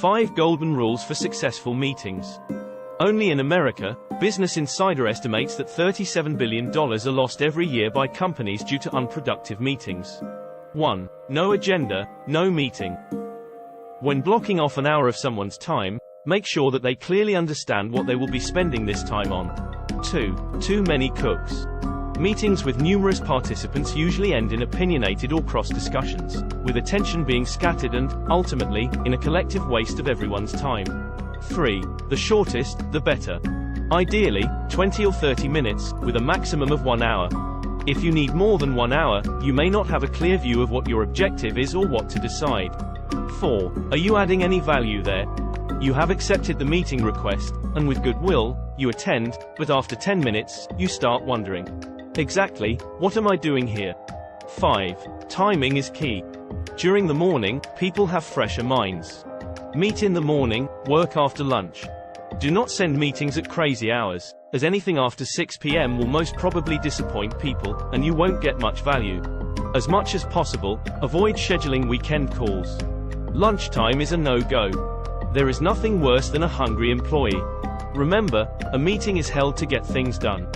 5 Golden Rules for Successful Meetings. Only in America, Business Insider estimates that $37 billion are lost every year by companies due to unproductive meetings. 1. No agenda, no meeting. When blocking off an hour of someone's time, make sure that they clearly understand what they will be spending this time on. 2. Too many cooks. Meetings with numerous participants usually end in opinionated or cross discussions, with attention being scattered and, ultimately, in a collective waste of everyone's time. 3. The shortest, the better. Ideally, 20 or 30 minutes, with a maximum of 1 hour. If you need more than 1 hour, you may not have a clear view of what your objective is or what to decide. 4. Are you adding any value there? You have accepted the meeting request, and with goodwill, you attend, but after 10 minutes, you start wondering. Exactly, what am I doing here? 5. Timing is key. During the morning, people have fresher minds. Meet in the morning, work after lunch. Do not send meetings at crazy hours, as anything after 6 p.m. will most probably disappoint people, and you won't get much value. As much as possible, avoid scheduling weekend calls. Lunchtime is a no-go. There is nothing worse than a hungry employee. Remember, a meeting is held to get things done.